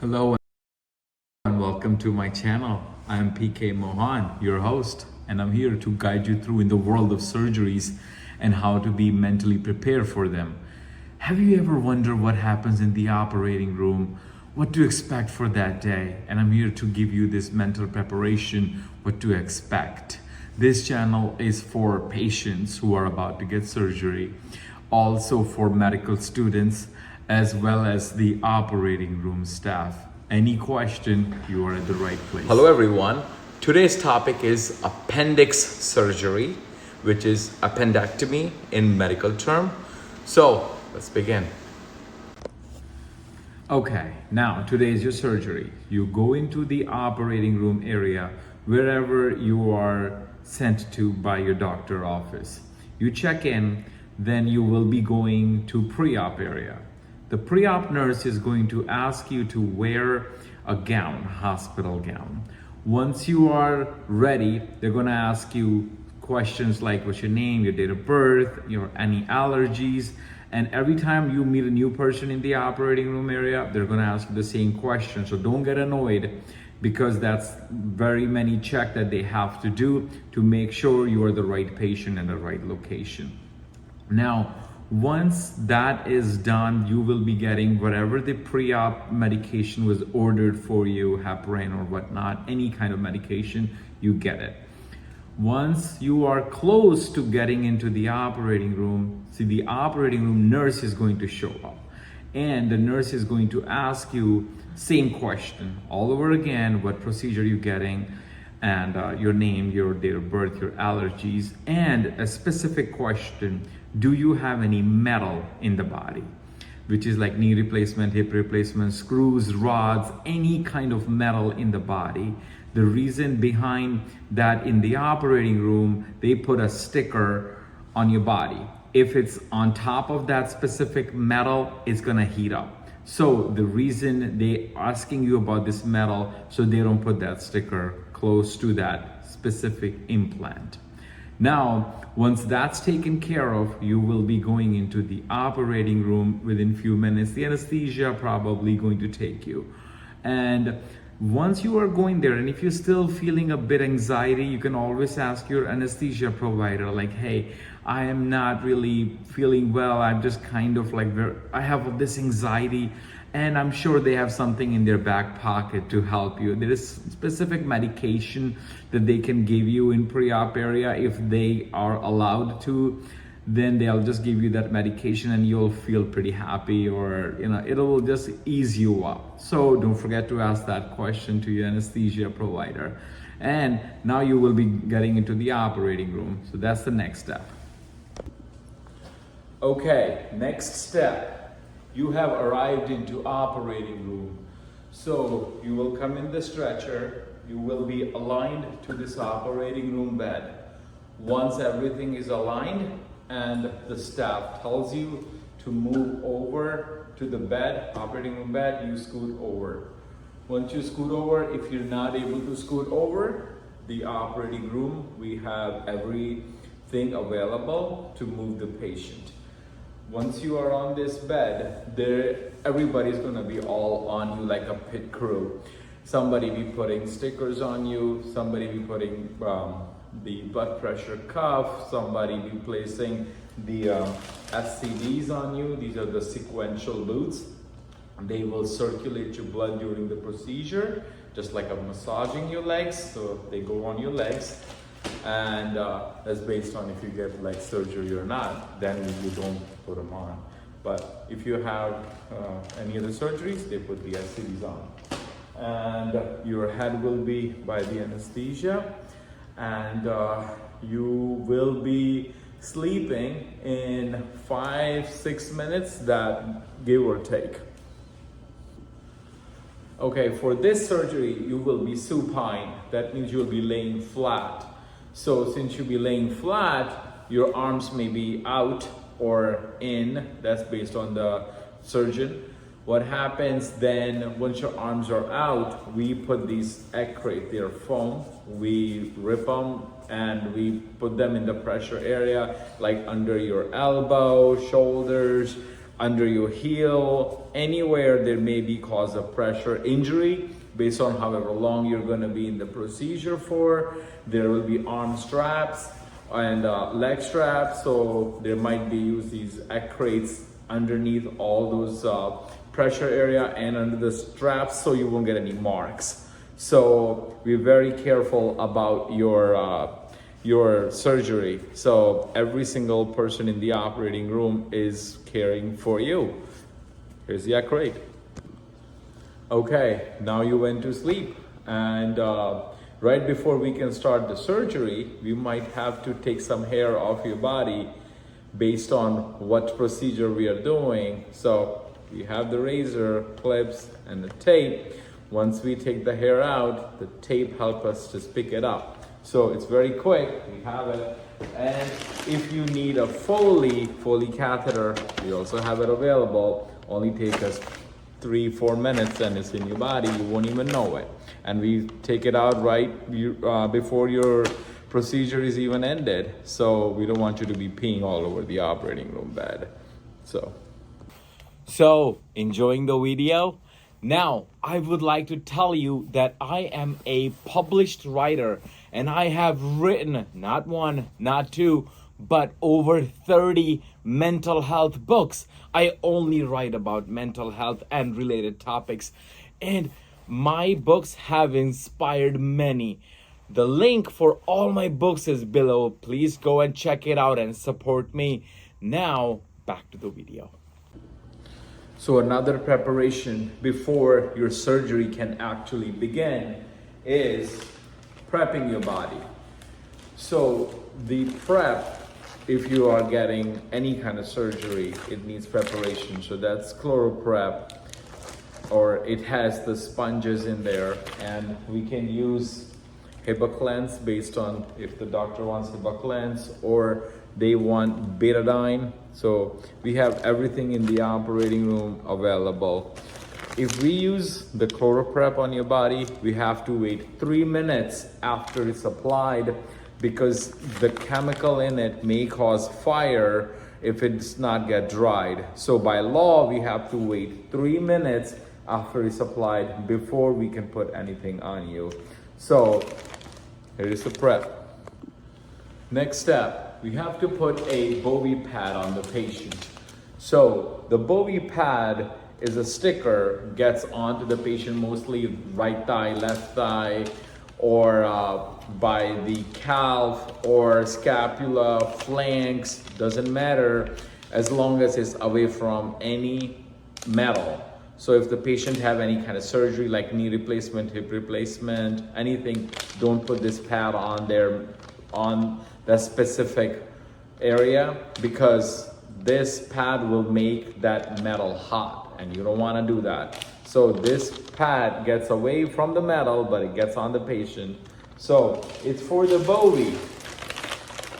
Hello and welcome to my channel. I am PK Mohan, your host, and I'm here to guide you through in the world of surgeries and how to be mentally prepared for them. Have you ever wondered what happens in the operating room? What to expect for that day? And I'm here to give you this mental preparation, what to expect. This channel is for patients who are about to get surgery, also for medical students, as well as the operating room staff. Any question, you are at the right place. Hello everyone. Today's topic is appendix surgery, which is appendectomy in medical term. So let's begin. Okay, now today is your surgery. You go into the operating room area, wherever you are sent to by your doctor office. You check in, then you will be going to pre-op area. The pre-op nurse is going to ask you to wear a gown, hospital gown. Once you are ready, they're going to ask you questions like what's your name, your date of birth, any allergies. And every time you meet a new person in the operating room area, they're going to ask you the same question. So don't get annoyed, because that's very many checks that they have to do to make sure you are the right patient in the right location. Now, once that is done, you will be getting whatever the pre-op medication was ordered for you, heparin or whatnot, any kind of medication, you get it. Once you are close to getting into the operating room, see, the operating room nurse is going to show up, and the nurse is going to ask you same question all over again: what procedure you're getting, and your name, your date of birth, your allergies, and a specific question: do you have any metal in the body? Which is like knee replacement, hip replacement, screws, rods, any kind of metal in the body. The reason behind that, in the operating room, they put a sticker on your body. If it's on top of that specific metal, it's gonna heat up. So the reason they asking you about this metal, so they don't put that sticker close to that specific implant. Now, once that's taken care of, you will be going into the operating room within few minutes. The anesthesia probably going to take you. And once you are going there, and if you're still feeling a bit anxiety, you can always ask your anesthesia provider, like, hey, I am not really feeling well. I'm just kind of like, I have this anxiety, and I'm sure they have something in their back pocket to help you. There is specific medication that they can give you in pre-op area. If they are allowed to, then they'll just give you that medication and you'll feel pretty happy, or it will just ease you up. So don't forget to ask that question to your anesthesia provider. And now you will be getting into the operating room. So that's the next step. Okay, next step. You have arrived into operating room. So you will come in the stretcher. You will be aligned to this operating room bed. Once everything is aligned and the staff tells you to move over to the bed, operating room bed, you scoot over. Once you scoot over, if you're not able to scoot over, the operating room, we have everything available to move the patient. Once you are on this bed, everybody's gonna be all on you like a pit crew. Somebody be putting stickers on you, somebody be putting the blood pressure cuff, somebody be placing the SCDs on you. These are the sequential boots. They will circulate your blood during the procedure, just like I'm massaging your legs. So they go on your legs, and that's based on if you get leg surgery or not, then you don't put them on. But if you have any other surgeries, they put the SCDs on. And your head will be by the anesthesia, and you will be sleeping in 5-6 minutes, that give or take. Okay, for this surgery, you will be supine. That means you'll be laying flat. So since you'll be laying flat, your arms may be out or in. That's based on the surgeon. What happens then, once your arms are out, we put these ecrate, they're foam. We rip them and we put them in the pressure area, like under your elbow, shoulders, under your heel, anywhere there may be cause of pressure injury based on however long you're going to be in the procedure for. There will be arm straps and leg straps, so there might be use these crates underneath all those pressure area and under the straps, so you won't get any marks. So be very careful about your surgery. So every single person in the operating room is caring for you. Here's the crate. Okay, now you went to sleep, and right before we can start the surgery, we might have to take some hair off your body based on what procedure we are doing. So we have the razor, clips, and the tape. Once we take the hair out, the tape helps us to pick it up. So it's very quick, we have it. And if you need a Foley catheter, we also have it available. Only take us 3-4 minutes and it's in your body, you won't even know it. And we take it out right before your procedure is even ended. So we don't want you to be peeing all over the operating room bed. So enjoying the video? Now, I would like to tell you that I am a published writer and I have written not one, not two, but over 30 mental health books. I only write about mental health and related topics, and my books have inspired many. The link for all my books is below. Please go and check it out and support me. Now, back to the video. So another preparation before your surgery can actually begin is prepping your body. So the prep, if you are getting any kind of surgery, it needs preparation. So that's ChloraPrep, or it has the sponges in there, and we can use HibaCleanse based on if the doctor wants HibaCleanse or they want betadine. So we have everything in the operating room available. If we use the ChloraPrep on your body, we have to wait 3 minutes after it's applied, because the chemical in it may cause fire if it's not get dried. So by law, we have to wait 3 minutes after it's applied before we can put anything on you. So here is the prep. Next step, we have to put a Bowie pad on the patient. So the Bowie pad is a sticker, gets onto the patient mostly right thigh, left thigh, or by the calf or scapula, flanks, doesn't matter, as long as it's away from any metal. So if the patient have any kind of surgery like knee replacement, hip replacement, anything, don't put this pad on there on that specific area, because this pad will make that metal hot and you don't want to do that. So this pad gets away from the metal, but it gets on the patient. So it's for the Bowie.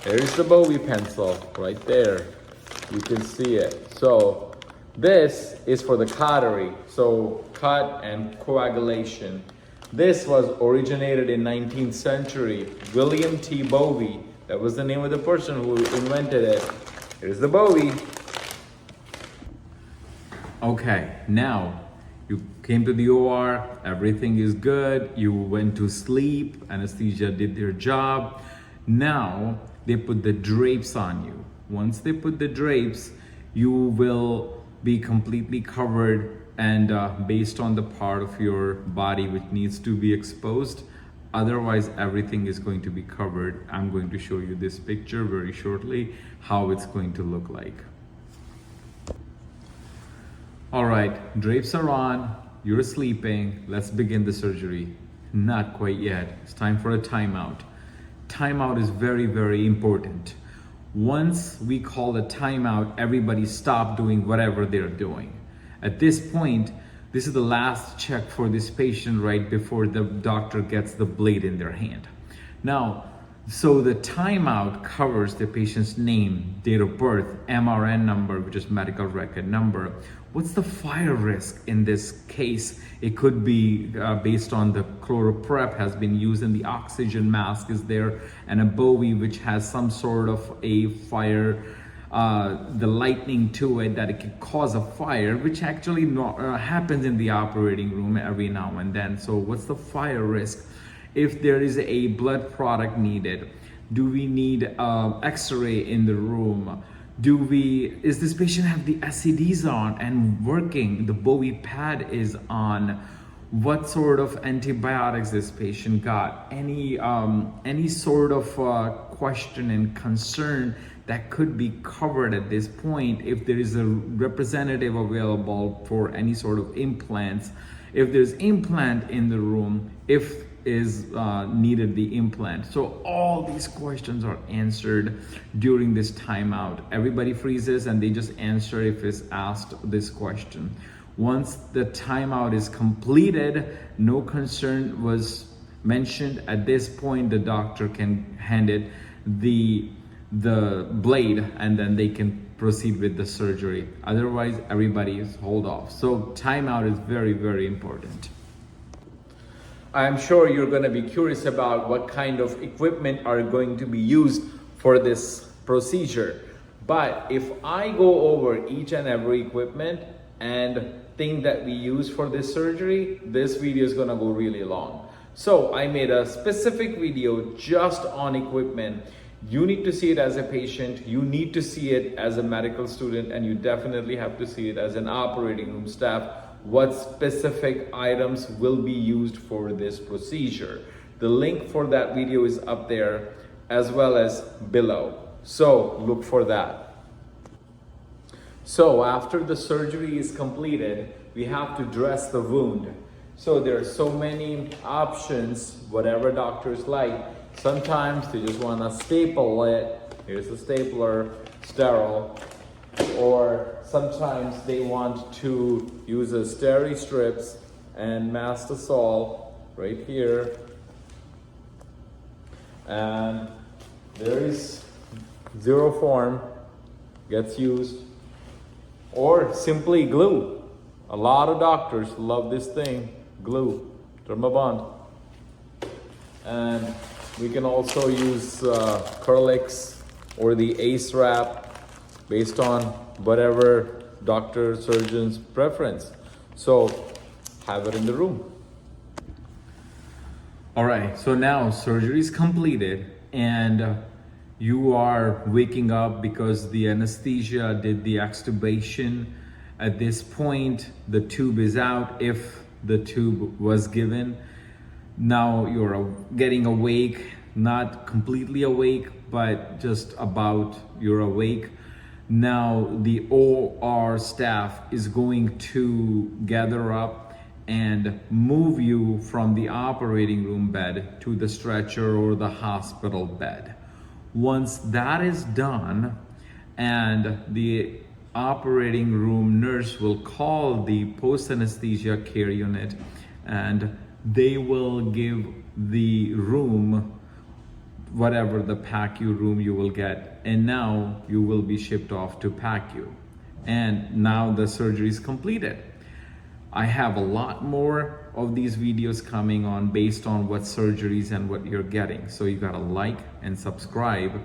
There's the Bowie pencil right there. You can see it. So this is for the cautery, so cut and coagulation. This was originated in 19th century. William T. Bowie, that was the name of the person who invented it. Here's the Bowie. Okay, now you came to the OR, everything is good, you went to sleep, anesthesia did their job. Now they put the drapes on you. Once they put the drapes, you will be completely covered, and based on the part of your body which needs to be exposed, otherwise everything is going to be covered. I'm going to show you this picture very shortly, how it's going to look like. All right, drapes are on, you're sleeping, let's begin the surgery. Not quite yet, it's time for a timeout. Timeout is very, very important. Once we call a timeout, everybody stop doing whatever they're doing. At this point, this is the last check for this patient right before the doctor gets the blade in their hand. Now, so the timeout covers the patient's name, date of birth, MRN number, which is medical record number. What's the fire risk in this case? It could be based on the ChloraPrep has been used and the oxygen mask is there, and a Bowie which has some sort of a fire the lightning to it, that it could cause a fire, which actually happens in the operating room every now and then. So what's the fire risk? If there is a blood product needed, do we need x-ray in the room? Is this patient have the SCDs on and working, the Bowie pad is on? What sort of antibiotics this patient got? Any sort of question and concern that could be covered at this point. If there is a representative available for any sort of implants, if there's implant in the room, if is needed the implant. So all these questions are answered during this timeout. Everybody freezes and they just answer if it's asked this question. Once the timeout is completed, no concern was mentioned. At this point, the doctor can hand it the blade and then they can proceed with the surgery. Otherwise, everybody is hold off. So timeout is very, very important. I'm sure you're going to be curious about what kind of equipment are going to be used for this procedure. But if I go over each and every equipment and thing that we use for this surgery, this video is going to go really long. So I made a specific video just on equipment. You need to see it as a patient, you need to see it as a medical student, and you definitely have to see it as an operating room staff. What specific items will be used for this procedure? The link for that video is up there as well as below. So look for that. So after the surgery is completed, we have to dress the wound. So there are so many options, whatever doctors like. Sometimes they just want to staple it. Here's a stapler, sterile. Or sometimes they want to use a steri strips and Mastasol right here. And there is zero form gets used. Or simply glue. A lot of doctors love this thing, glue, Thermabond. And we can also use Curlix or the Ace Wrap based on whatever doctor, surgeon's preference. So have it in the room. All right, so now surgery is completed and you are waking up because the anesthesia did the extubation. At this point, the tube is out if the tube was given. Now you're getting awake, not completely awake, but just about you're awake. Now the OR staff is going to gather up and move you from the operating room bed to the stretcher or the hospital bed. Once that is done, and the operating room nurse will call the post-anesthesia care unit and they will give the room whatever the PACU room you will get, and now you will be shipped off to PACU. And now the surgery is completed. I have a lot more of these videos coming on based on what surgeries and what you're getting. So you gotta like and subscribe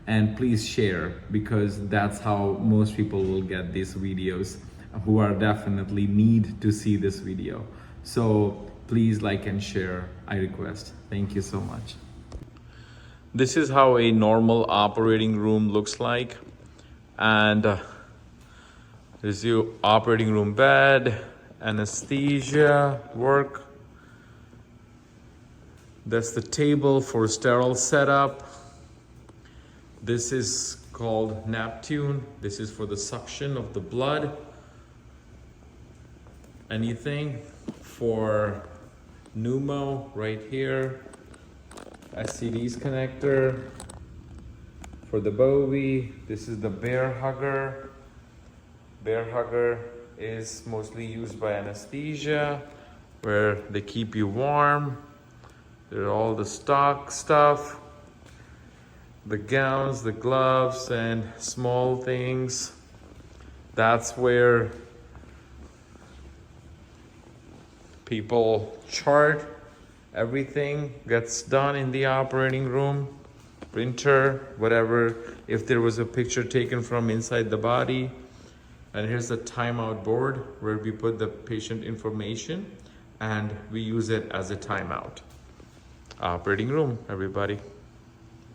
and please share, because that's how most people will get these videos who are definitely need to see this video. So please like and share, I request. Thank you so much. This is how a normal operating room looks like. And there's your operating room bed, anesthesia work. That's the table for sterile setup. This is called Neptune. This is for the suction of the blood. Anything for pneumo right here. SCDs connector for the Bowie. This is the bear hugger. Bear hugger is mostly used by anesthesia, where they keep you warm. There are all the stock stuff, the gowns, the gloves, and small things. That's where people chart. Everything gets done in the operating room. printer, whatever. If there was a picture taken from inside the body. And here's the timeout board where we put the patient information and we use it as a timeout. Operating room, everybody.